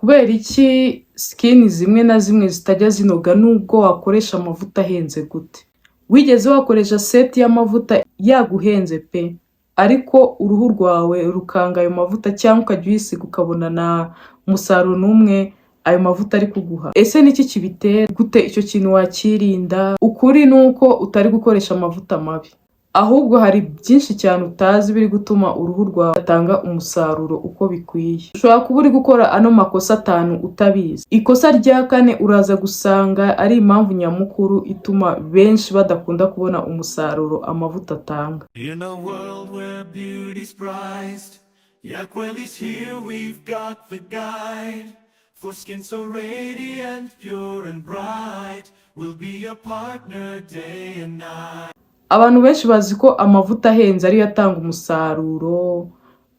Kubera iki skin zimwe na zimwe zitajya zinoga nubwo wakoresha amavuta ahenze gute? Wigeze wakoresha set y'amavuta yaguhenze pe, ariko uruhu rwawe rukanga ayo mavuta cyangwa ukajya uyisiga ukabona na umusaruro n'umwe ayo mavuta ari kuguha? Ese niki kibitera? Gute icyo kintu wakirinda? Ukuri nuko utari gukoresha amavuta mabi, ahubwo hari byinshi cyane utazi biri gutuma uruhu rwawe atanga umusaruro uko bikwiye. Ushobora kuba uri gukora ano makosa 5 utabizi. Ikosa rya 4 uraza gusanga ari impamvu nyamukuru ituma benshi badakunda kubona umusaruro amavuta atanga. In a world where beauty's prized, Yakwel is here, we've got the guide. For skin so radiant, pure and bright, we'll be your partner day and night. Abantu benshi bazi ko amavuta ahenze ariyo atanga umusaruro,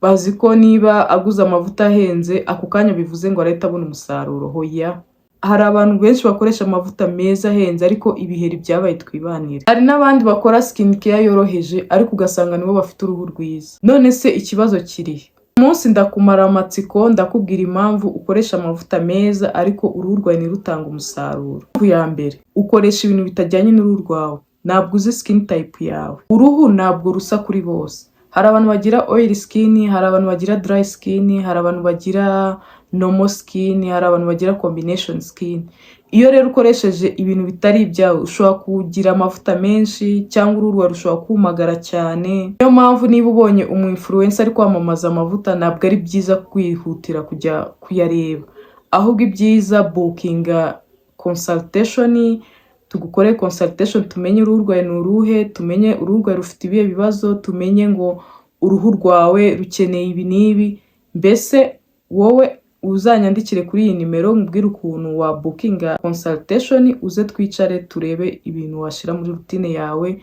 bazi ko niba aguze amavuta ahenze ako kanya bivuze ngo arahita abona umusaruro. Hoya, hari abantu benshi bakoresha amavuta meza ahenze ariko ibiheri byabaye twibanira. Hari n'abandi bakora skin care yoroheje ariko ugasanga nibo bafite uruhu rwiza. None se ikibazo kiri? Umunsi ndakumara amatsiko ndakubwira impamvu ukoresha amavuta meza ariko uruhu rwawe ntirutanga umusaruro. Ya mbere, ukoresha ibintu bitajyanye n'uruhu rwawe. Ntabwo uzi skin type yawe. Uruhu ntabwo rusa kuri bose. Hari abantu bagira oil skin, hari abantu bagira dry skin, hari abantu bagira normal skin, hari abantu bagira combination skin. Iyo rero ukoresheje ibintu bitari ibyawe ushobora kugira amavuta menshi cyangwa uruhu rwawe rushobora kumagara cyane. Niyo mpamvu niba ubonye influencer ari kwamamaza amavuta ntabwo ari byiza kwihutira kujya kuyareba, ahubwo ibyiza bookinga consultation, tugukore consultation tumenye uruhu rwawe ni uruhe, tumenye uruhu rwawe rufite ibihe bibazo, tumenye ngo uruhu rwawe rukeneye ibi n'ibi. Mbese wowe uzanyandikire kuri iyi nimero nkubwire ukuntu wa bookinga consultation, uze twicare turebe ibintu washira muri routine yawe.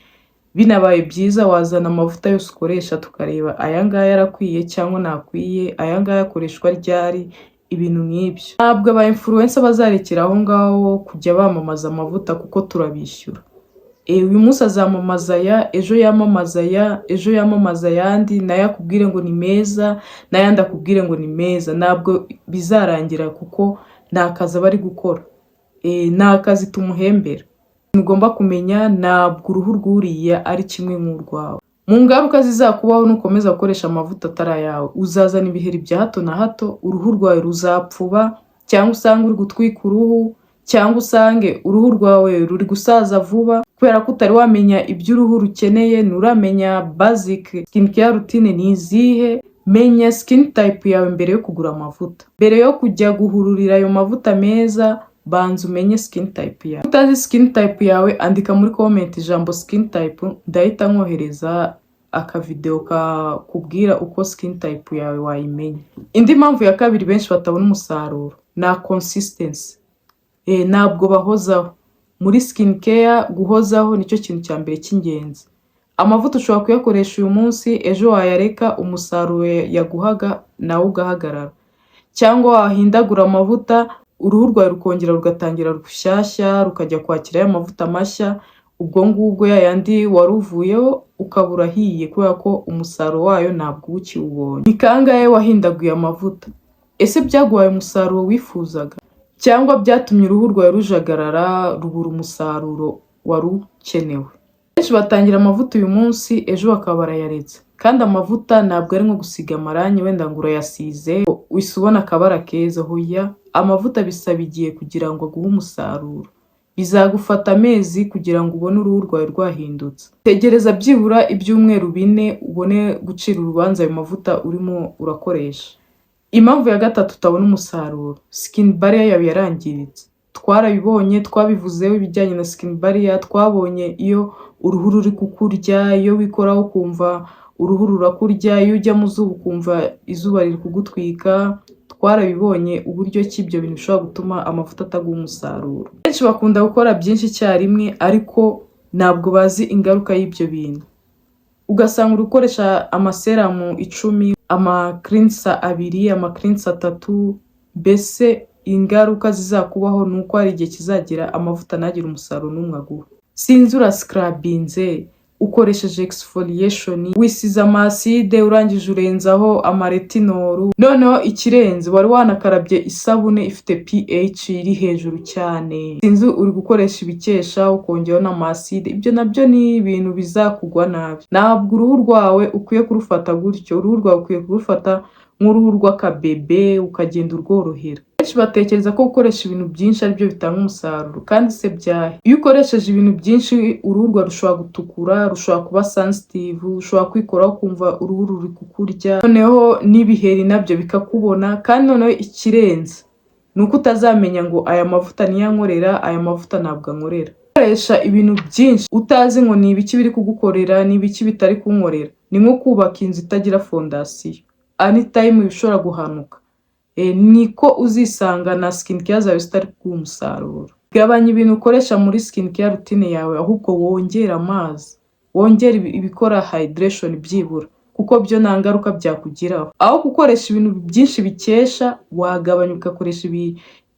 Binabaye byiza wazana amavuta yose ukoresha tukareba aya ngaya yarakwiye cyangwa nakwiye, aya ngaya akoreshwa ryari, ibintu nk'ibyo. Ntabwo aba influencer bazarekera aho ngaho kujya bamamaza amavuta kuko turabishyura. Uyu munsi azamamaza ya, ejo yamamaza ya, ejo yamamaza yandi, nayo akubwire ngo ni meza, nayandi akubwire ngo ni meza. Ntabwo bizarangira kuko nta kazi bari gukora. Nta kazi tumuhembera. Ugomba kumenya ntabwo uruhu rwuriya ari kimwe nk'urwawe. Mu ngaruka zizakubaho nukomeza gukoresha amavuta atari ayawe, uzazana ibiheri bya hato na hato, uruhu rwawe ruzapfuba, cyangwa usange uri gutwika uruhu, cyangwa usange uruhu rwawe ruri gusaza vuba kubera ko utari wamenya ibyo uruhu rukeneye. Nuramenya basic skin care routine ni izihe. Menya skin type yawe mbere yo kugura amavuta. Mbere yo kujya guhururira ayo mavuta meza, banza umenye skin type yawe. Utazi skin type yawe andika muri comment ijambo skin type, ndahita nkohereza akavideo kakubwira uko skin type yawe wayimenya. Indi mpamvu ya kabiri benshi batabona umusaruro na consistency. Ntabwo bahozaho. Muri skin care guhozaho nicyo kintu cya mbere cy'ingenzi. Amavuta ushobora kuyakoresha uyu munsi, ejo wayareka umusaruro yaguhaga nawe ugahagarara. Cyangwa wahindagura amavuta, uruhu rwawe rukongera rugatangira rushyashya, rukajya kwakira ya mavuta mashya, ubwo ngubwo yayandi waruvuyeho ukabura hiye kubera ko umusaruro wayo ntabwo ukiwubonye. Ni kangahe wahindaguye amavuta? Ese byaguhaye umusaruro wifuzaga cyangwa byatumye uruhu rwawe rujagarara rubura umusaruro wari ukenewe? Benshi batangira amavuta uyu munsi, ejo bakaba barayaretse. Kandi amavuta ntabwo ari nko gusiga amarangi wenda ngo urayasize wise ubona akabara keza. Hoya, amavuta bisaba igihe kugira ngo aguhe umusaruro. Bizagufata amezi kugira ngo ubone uruhu rwawe rwahindutse. Tegereza byibura ibyumweru 4 ubone gucira urubanza ayo mavuta urimo urakoresha. Impamvu ya gatatu utabona umusaruro, skin barrier yawe yarangiritse. Twarabibonye, twabivuzeho ibijyanye na skin barrier. Twabonye iyo uruhu ruri kukurya, iyo wikoraho kumva uruhu rurakurya, iyo ujya mu zuba ukumva izuba riri kugutwika. Twarabibonye uburyo ki ibyo bintu bishobora gutuma amavuta ataguha umusaruro. Benshi bakunda gukora byinshi icyarimwe ariko ntabwo bazi ingaruka y'ibyo bintu. Ugasanga ukoresha amaseramu 10, ama cleanser 2, ama cleanser 3, mbese ingaruka zizakubaho nuko hari igihe kizagira amavuta nagira umusaruro n'umwe aguha. Sinzi urascrubinze, ukoresheje exfoliation, wisize amaside urangije urenzaho amaretinol, noneho ikirenze wari wanakarabye isabune ifite pH iri hejuru cyane, sinzi uri gukoresha ibikesha ukongeraho n'amaside, ibyo nabyo ni ibintu bizakugwa nabi. Ntabwo uruhu rwawe ukwiye kurufata gutyo, uruhu rwawe ukwiye kurufata nk'uruhu rw'akabebe ukagenda urworohera. Benshi batekereza ko gukoresha ibintu byinshi aribyo bitanga umusaruro, kandi se byahe? Iyo ukoresheje ibintu byinshi uruhu rwawe rushobora gutukura, rushobora kuba sensitive, ushobora kwikoraho ukumva uruhu ruri kukurya, noneho n'ibiheri nabyo bikakubona, kandi noneho ikirenze ni uko utazamenya ngo aya mavuta niyo ankorera, aya mavuta ntabwo ankorera. Gukoresha ibintu byinshi utazi ngo ni ibiki biri kugukorera, ni ibiki bitari kunkorera, ni nko kubaka inzu itagira fondasiyo, anytime bishobora guhanuka. Niko uzisanga na skincare zawe zitari kuguha umusaruro. Gabanya ibintu ukoresha muri skincare routine yawe, ahubwo wongera amazi, wongera ibikora hydration byibura, kuko byo nta ngaruka byakugiraho. Aho gukoresha ibintu byinshi bikesha, wagabanya ugakoresha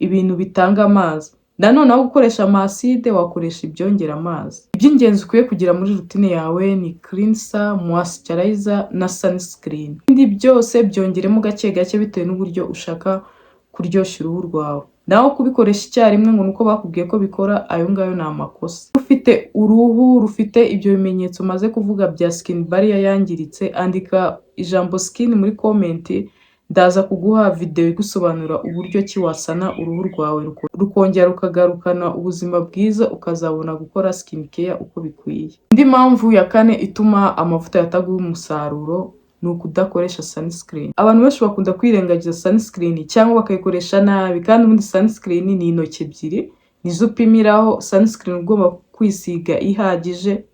ibintu bitanga amazi. Nanone aho gukoresha amaside wakoresha ibyongera amazi. Iby'ingenzi ukwiye kugira muri routine yawe ni cleanser, moisturizer na sunscreen. Ibindi byose byongeremo gake gake bitewe n'uburyo ushaka kuryoshya uruhu rwawe. Naho kubikoresha icyarimwe ngo nuko bakubwiye ko bikora, ayo ngayo ni amakosa. Ufite uruhu rufite ibyo bimenyetso maze kuvuga bya skin barrier yangiritse, andika ijambo skin muri comment, ndaza kuguha video igusobanura uburyo ki wasana uruhu rwawe rukongera rukagarukana ubuzima bwiza, ukazabona gukora skincare uko bikwiye. Indi mpamvu ya kane ituma amavuta yataguha umusaruro ni ukudakoresha sunscreen. Abantu benshi bakunda kwirengagiza sunscreen cyangwa bakayikoresha nabi, kandi ubundi sunscreen ni intoki ebyiri nizo upimiraho. Sunscreen ugomba kwisiga ihagije,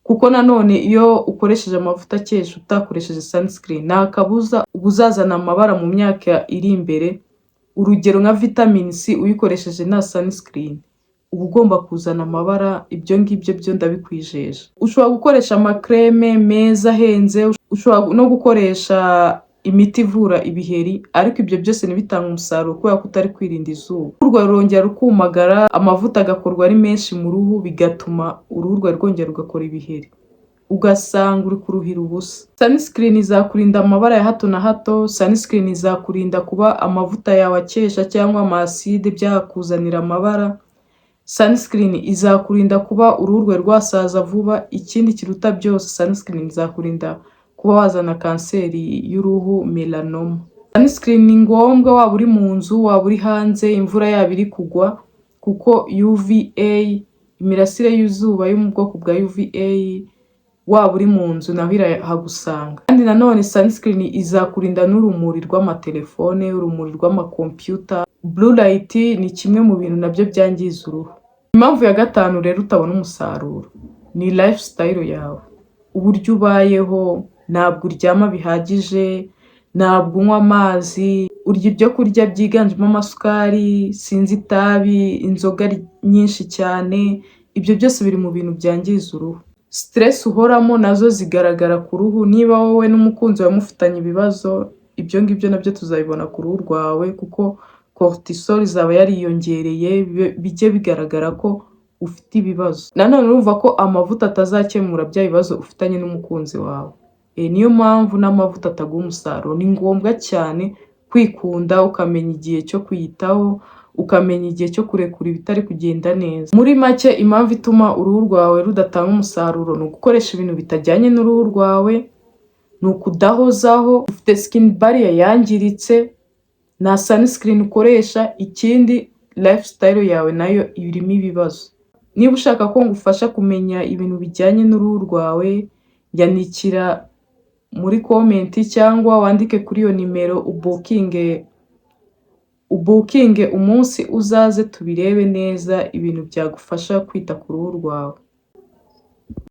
kuko nanone iyo ukoresheje amavuta akesha utakoresheje sunscreen nta kabuza ubuzazana amabara mu myaka iri imbere. Urugero nka vitamin C uyikoresheje nta sunscreen uba ugomba kuzana amabara, ibyo ngibyo byo ndabikwijeje. Ushobora gukoresha amakreme meza ahenze, ushobora no gukoresha imiti ivura ibiheri, ariko ibyo byose ntibitanga umusaruro kubera ko utari kwirinda izuba. Uruhu rwawe rwongera rukumagara, amavuta agakorwa ari menshi mu ruhu, bigatuma uruhu rwawe rwongera rugakora ibiheri, ugasanga uri kuruhira ubusa. Sunscreen izakurinda amabara ya hato na hato, sunscreen izakurinda kuba amavuta yawe akesha cyangwa amaside byakuzanira amabara, sunscreen izakurinda kuba uruhu rwawe rwasaza vuba. Ikindi kiruta byose, sunscreen izakurinda kuba wazana kanseri y'uruhu, melanoma. Sunscreen ni ngombwa waba uri mu nzu, waba uri hanze, imvura yaba iri kugwa, kuko UVA, imirasire y'izuba yo mu bwoko bwa UVA, waba uri mu nzu naho irahagusanga. Kandi nanone sunscreen izakurinda n'urumuri rw'amatelefone, urumuri rw'amakompiyuta. Blue light ni kimwe mu bintu nabyo byangiza uruhu. Impamvu ya gatanu rero utabona umusaruro ni lifestyle yawe, uburyo ubayeho. Ntabwo uryama bihagije, ntabwo unywa amazi, urya ibyo kurya byiganjemo amasukari, sinzi itabi, inzoga nyinshi cyane. Ibyo byose biri mu bintu byangiza uruhu. Stress uhoramo nazo zigaragara ku ruhu. Niba wowe n'umukunzi wawe mufitanye ibibazo, ibyo ngibyo nabyo tuzabibona ku ruhu rwawe, kuko cortisol izaba yariyongereye, bijye bigaragara ko ufite ibibazo. Nanone urumva ko amavuta atazakemura bya bibazo ufitanye n'umukunzi wawe. Niyo mpamvu n'amavuta ataguha umusaruro. Ni ngombwa cyane kwikunda, ukamenya igihe cyo kwiyitaho, ukamenya igihe cyo kurekura ibitari kugenda neza. Muri make, impamvu ituma uruhu rwawe rudatanga umusaruro ni ugukoresha ibintu bitajyanye n'uruhu rwawe, ni ukudahozaho, ufite skin barrier yangiritse, nta sunscreen ukoresha. Ikindi, lifestyle yawe nayo irimo ibibazo. Niba ushaka ko ngufasha kumenya ibintu bijyanye n'uruhu rwawe, yandikira muri comment cyangwa wandike kuri iyo nimero ubukinge umunsi uzaze tubirebe neza ibintu byagufasha kwita ku ruhu rwawe.